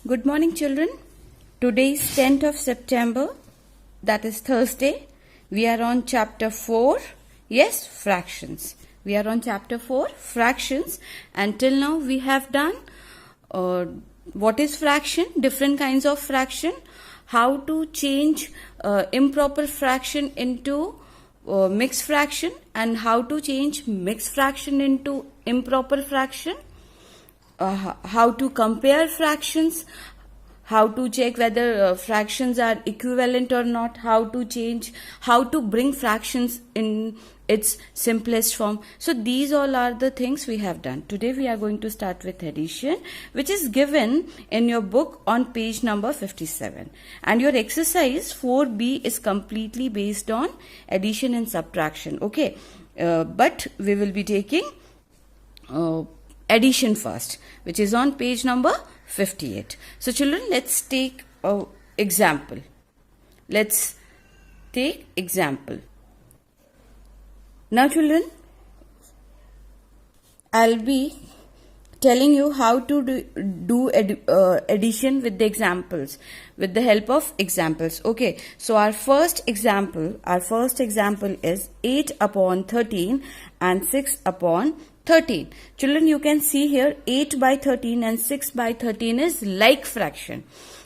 Good morning, children. Today is 10th of September, that is Thursday. We are on chapter 4. Yes, fractions. We are on chapter 4, fractions. Until now, we have done what is fraction, different kinds of fraction, how to change improper fraction into mixed fraction, and how to change mixed fraction into improper fraction. How to compare fractions, how to check whether fractions are equivalent or not, how to bring fractions in its simplest form. So these all are the things we have done. Today we are going to start with addition, which is given in your book on page number 57. And your exercise 4B is completely based on addition and subtraction. Okay, but we will be taking addition first, which is on page number 58. So children, let's take an example. Let's take example. Now children, I'll be telling you how to do addition with the examples, with the help of examples. Okay, so our first example is 8 upon 13 and 6 upon 13. Children, you can see here 8 by 13 and 6 by 13 is like fraction.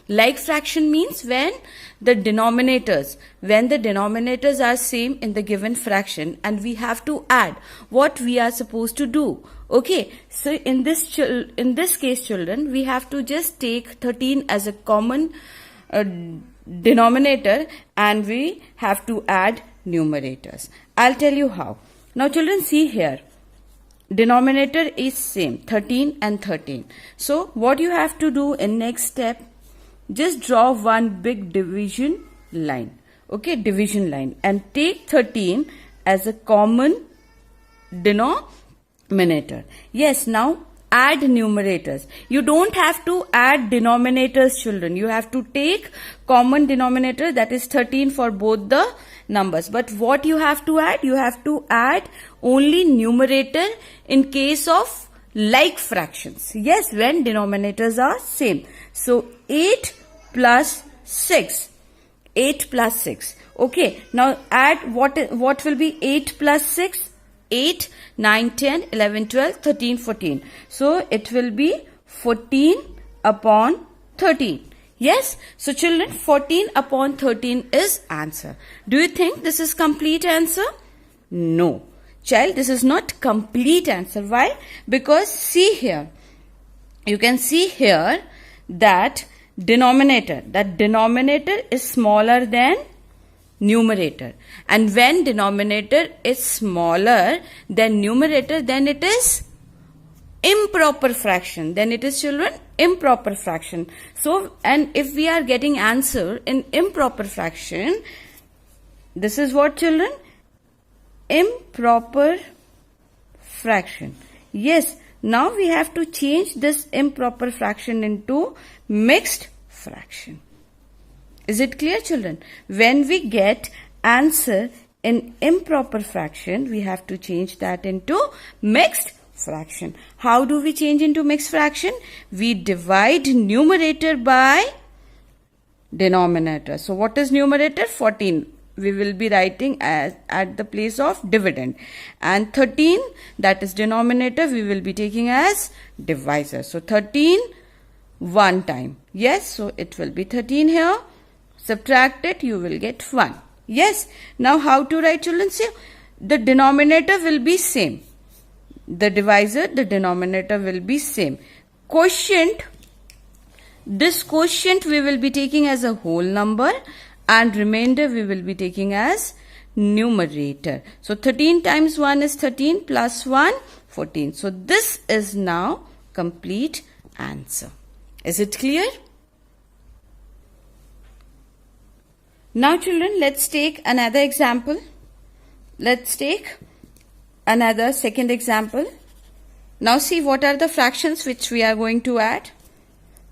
Like fraction means when the denominators are same in the given fraction and we have to add what we are supposed to do. Okay, so in this case, children, we have to just take 13 as a common denominator and we have to add numerators. I'll tell you how. Now children, see here. Denominator is same, 13 and 13. So what you have to do in next step, just draw one big division line. Okay, division line, and take 13 as a common denominator. Yes, now add numerators. You don't have to add denominators, children. You have to take common denominator, that is 13 for both the numbers. But what you have to add? You have to add only numerator in case of like fractions. Yes, when denominators are same. So 8 plus 6. 8 plus 6. Okay, now add what will be 8 plus 6? 8, 9, 10, 11, 12, 13, 14. So it will be 14 upon 13. Yes, so children, 14 upon 13 is answer. Do you think this is complete answer? No. Child, this is not complete answer. Why? Because see here. You can see here that denominator is smaller than numerator. And when denominator is smaller than numerator, then it is improper fraction. Then it is, children, improper fraction. So, and if we are getting answer in improper fraction, this is what, children? Improper fraction. Yes, now we have to change this improper fraction into mixed fraction. Is it clear, children? When we get answer in improper fraction, we have to change that into mixed fraction. How do we change into mixed fraction? We divide numerator by denominator. So what is numerator? 14. We will be writing as at the place of dividend. And 13, that is denominator, we will be taking as divisor. So 13 one time. Yes, so it will be 13 here. Subtract it, you will get 1. Yes, now how to write, children? See, the denominator will be same. The divisor, the denominator will be same. Quotient, this quotient we will be taking as a whole number and remainder we will be taking as numerator. So 13 times 1 is 13 plus 1, 14. So this is now complete answer. Is it clear? Now children, let's take another example. Let's take another second example. Now see what are the fractions which we are going to add.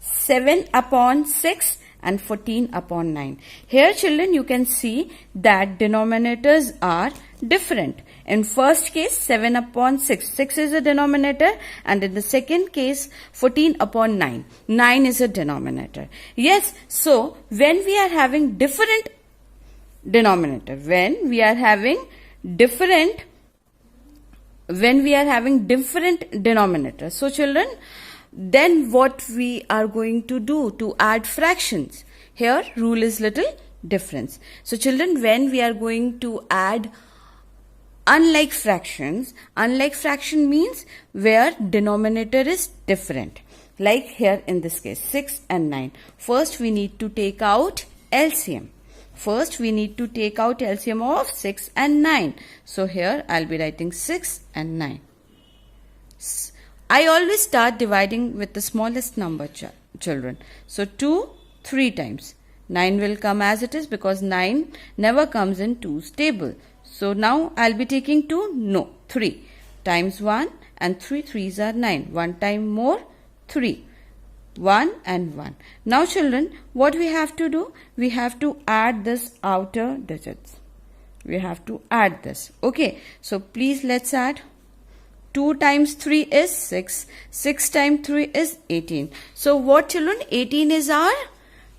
7 upon 6 and 14 upon 9. Here children, you can see that denominators are different. In first case, 7 upon 6. 6 is a denominator, and in the second case, 14 upon 9. 9 is a denominator. Yes, so when we are having different denominator, when we are having different denominators, so children, then what we are going to do to add fractions? Here rule is little different. So children, when we are going to add unlike fractions, unlike fraction means where denominator is different. Like here in this case, 6 and 9. First we need to take out LCM. First we need to take out LCM of 6 and 9. So here I'll be writing 6 and 9. I always start dividing with the smallest number, children. So 2, 3 times. 9 will come as it is because 9 never comes in 2's table. So now I'll be taking 2, no, 3 times 1 and 3 3s are 9. 1 time more, 3. 1 and 1. Now children, what we have to do? We have to add this outer digits. We have to add this. Okay, so please let's add. 2 times 3 is 6. 6 times 3 is 18. So what children? 18 is our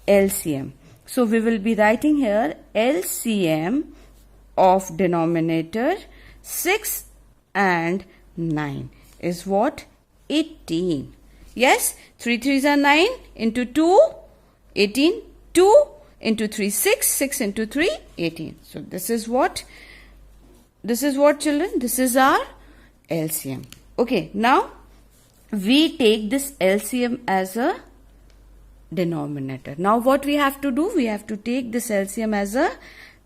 LCM. So we will be writing here LCM of denominator 6 and 9 is what? 18. Yes, 3 3s are 9 into 2, 18, 2 into 3, 6, 6 into 3, 18. So this is what children? This is our LCM. Okay, now we take this LCM as a denominator. Now what we have to do? We have to take this LCM as a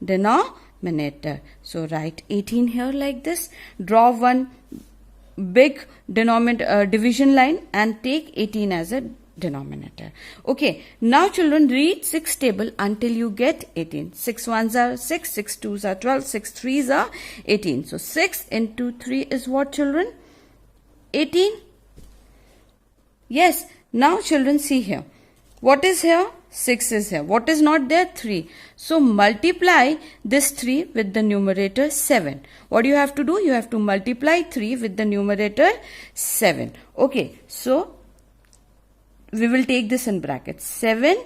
denominator. So write 18 here like this. Draw one big division line and take 18 as a denominator. Okay, now children, read 6 table until you get 18. 6 1s are 6, 6 2s are 12, 6 3s are 18. So 6 into 3 is what children? 18. Yes, now children, see here. What is here? 6 is here. What is not there? 3. So multiply this 3 with the numerator 7. What do you have to do? You have to multiply 3 with the numerator 7. Okay, so we will take this in brackets. 7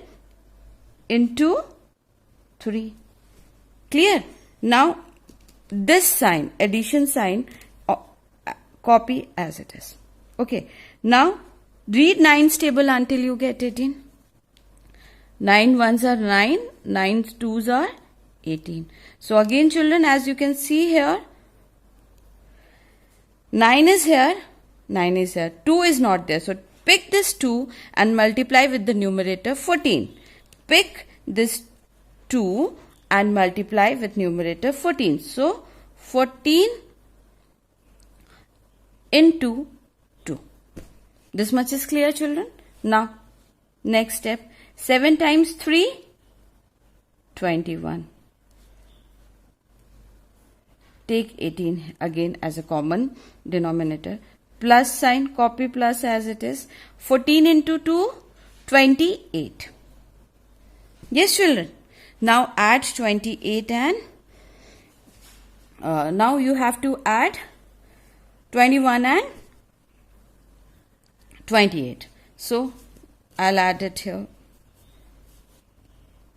into 3. Clear? Now this sign, addition sign, copy as it is. Okay, now read 9's table until you get 18. 9 1s are 9, 9 2s are 18. So again children, as you can see here, 9 is here, 9 is here, 2 is not there. So pick this 2 and multiply with the numerator 14. Pick this 2 and multiply with numerator 14. So 14 into 2. This much is clear children. Now next step. 7 times 3, 21. Take 18 again as a common denominator. Plus sign, copy plus as it is. 14 into 2, 28. Yes children. Now add 28 and now you have to add 21 and 28. So I'll add it here.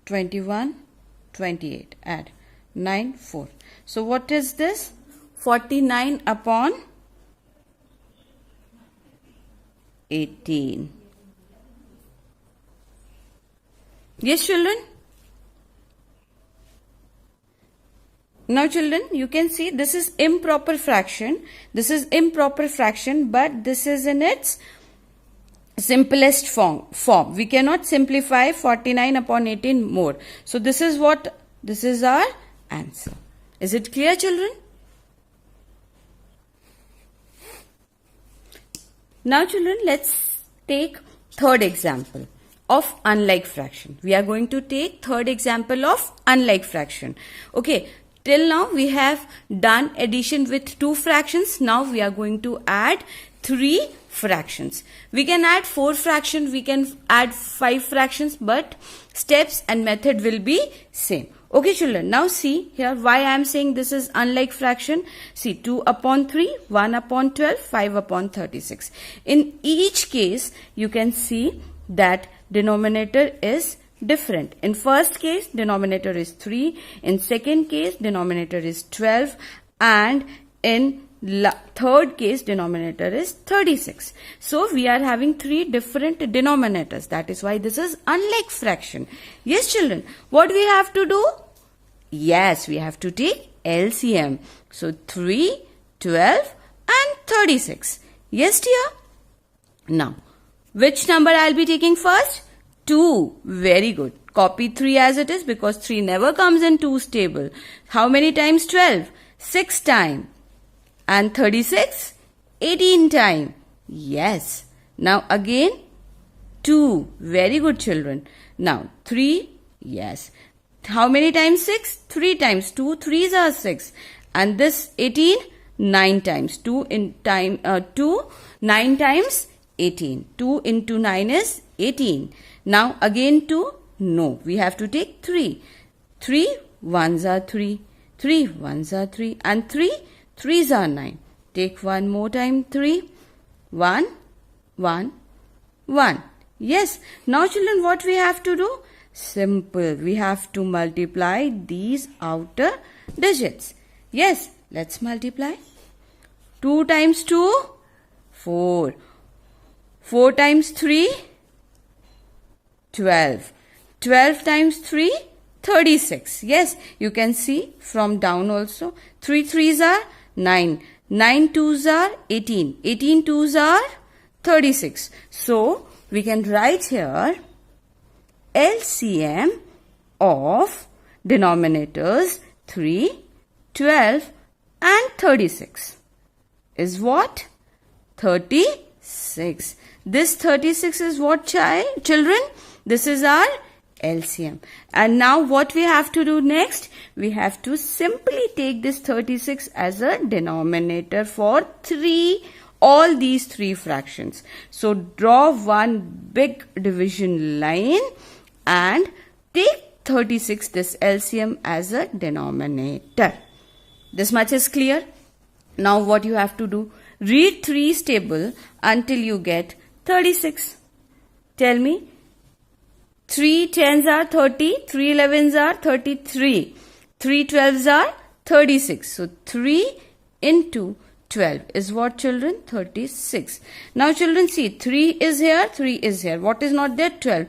21, 28, add 9, 4. So what is this? 49 upon 18. Yes children? Now children, you can see this is improper fraction. This is improper fraction, but this is in its simplest form. We cannot simplify 49 upon 18 more. So this is what? This is our answer. Is it clear children? Now children, let's take third example of unlike fraction. We are going to take third example of unlike fraction. Okay, till now we have done addition with two fractions. Now we are going to add 3 fractions. We can add 4 fractions, we can add 5 fractions, but steps and method will be same. Okay children, now see here why I am saying this is unlike fraction. See, 2 upon 3, 1 upon 12, 5 upon 36. In each case, you can see that denominator is different. In first case, denominator is 3. In second case, denominator is 12. And in third case, denominator is 36. So we are having 3 different denominators. That is why this is unlike fraction. Yes children, what we have to do? Yes, we have to take LCM. So 3, 12 and 36. Yes dear? Now, which number I'll be taking first? 2. Very good. Copy 3 as it is because 3 never comes in 2's table. How many times 12? 6 times. And 36? 18 times. Yes. Now again 2. Very good children. Now 3. Yes. How many times 6? 3 times. 2 3s are 6. And this 18? 9 times. 2 9 times 18. 2 into 9 is 18. Now again 2? No. We have to take 3. 3 1s are 3. 3 1s are 3. And 3 3s are 9. Take one more time 3. 1 1 1. Yes. Now children, what we have to do? Simple. We have to multiply these outer digits. Yes. Let's multiply. 2 times 2? 4. 4 times 3? 12. 12 times 3? 36. Yes, you can see from down also. 3 3s are 9. 9 2s are 18. 18 2s are 36. So, we can write here LCM of denominators 3, 12 and 36 is what? 36. This 36 is what children? This is our LCM. And now what we have to do next? We have to simply take this 36 as a denominator for all these 3 fractions. So draw one big division line and take 36, this LCM, as a denominator. This much is clear. Now what you have to do? Read 3's table until you get 36. Tell me. 3 10s are 30, 3 11s are 33, 3 12s are 36. So 3 into 12 is what children? 36. Now children see, 3 is here, 3 is here. What is not there? 12.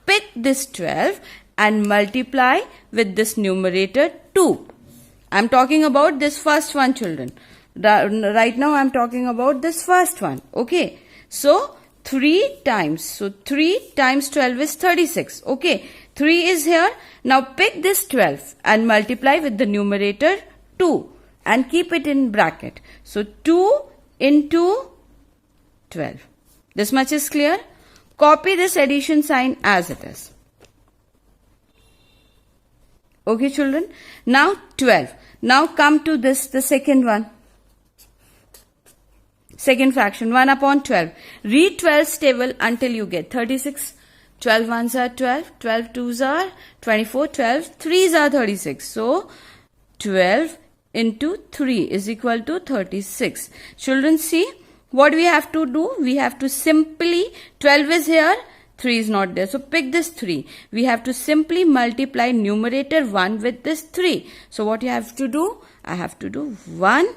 Pick this 12 and multiply with this numerator 2. I am talking about this first one children. Right now I am talking about this first one. Okay. So 3 times. So 3 times 12 is 36. Okay. 3 is here. Now pick this 12 and multiply with the numerator 2 and keep it in bracket. So 2 into 12. This much is clear. Copy this addition sign as it is. Okay children. Now 12. Now come to this, the second one. Second fraction, 1 upon 12. Read 12's table until you get 36. 12 1s are 12, 12 2s are 24, 12 3s are 36. So, 12 into 3 is equal to 36. Children, see what we have to do. We have to simply, 12 is here, 3 is not there. So, pick this 3. We have to simply multiply numerator 1 with this 3. So, what you have to do? I have to do 1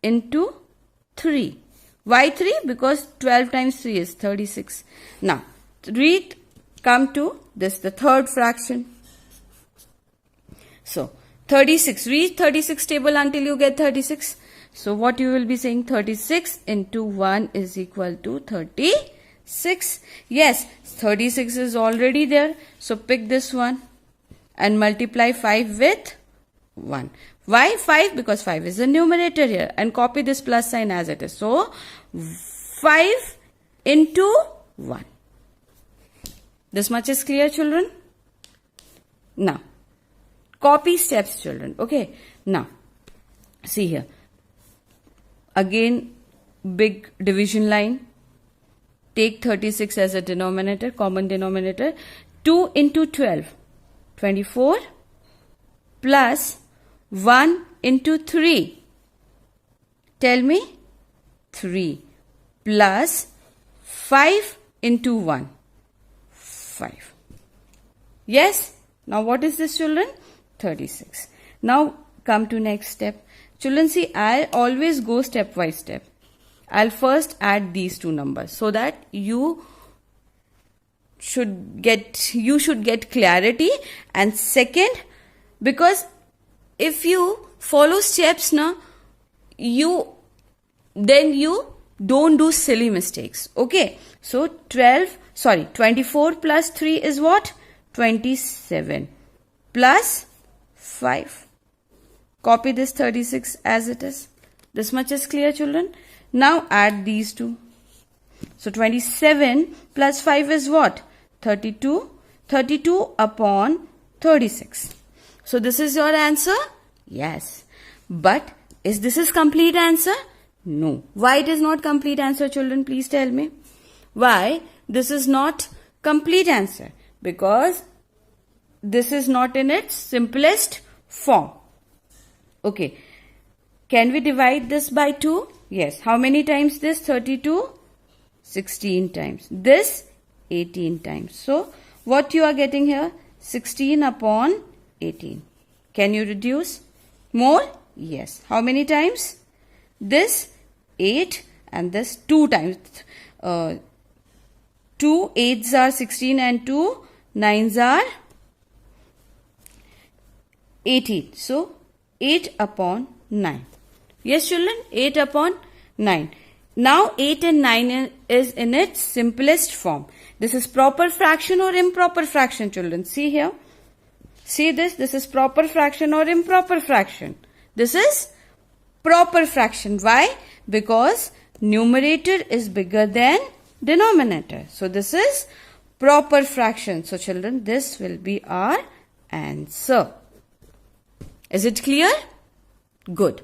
into 3. Why 3? Because 12 times 3 is 36. Now, come to this, the third fraction. So, 36. Read 36 table until you get 36. So, what you will be saying? 36 into 1 is equal to 36. Yes, 36 is already there. So, pick this one and multiply 5 with 1. Why 5? Because 5 is the numerator here. And copy this plus sign as it is. So, 5 into 1. This much is clear, children? Now, copy steps, children. Okay. Now, see here. Again, big division line. Take 36 as a denominator, common denominator. 2 into 12, 24, plus 1 into 3. Tell me, 3, plus 5 into 1, 5. Yes? Now what is this, children? 36. Now come to next step. Children, see, I always go step by step. I'll first add these two numbers so that you should get clarity. And second, because if you follow steps now, then you don't do silly mistakes. Okay, so 24 plus 3 is what? 27 plus 5. Copy this 36 as it is. This much is clear, children. Now add these two. So 27 plus 5 is what? 32. 32 upon 36. So this is your answer? Yes. But is this complete answer? No. Why it is not complete answer, children? Please tell me. Why this is not complete answer? Because this is not in its simplest form. Okay. Can we divide this by 2? Yes. How many times this? 32? 16 times. This 18 times. So, what you are getting here? 16 upon 18. Can you reduce? More? Yes. How many times? This 8 and this 2 times. 2 8s are 16 and 2 9s are 18. So, 8 upon 9. Yes, children, 8 upon 9. Now, 8 and 9 is in its simplest form. This is proper fraction or improper fraction, children. See here. See this. This is proper fraction or improper fraction. This is proper fraction. Why? Because numerator is bigger than denominator. So, this is proper fraction. So, children, this will be our answer. Is it clear? Good.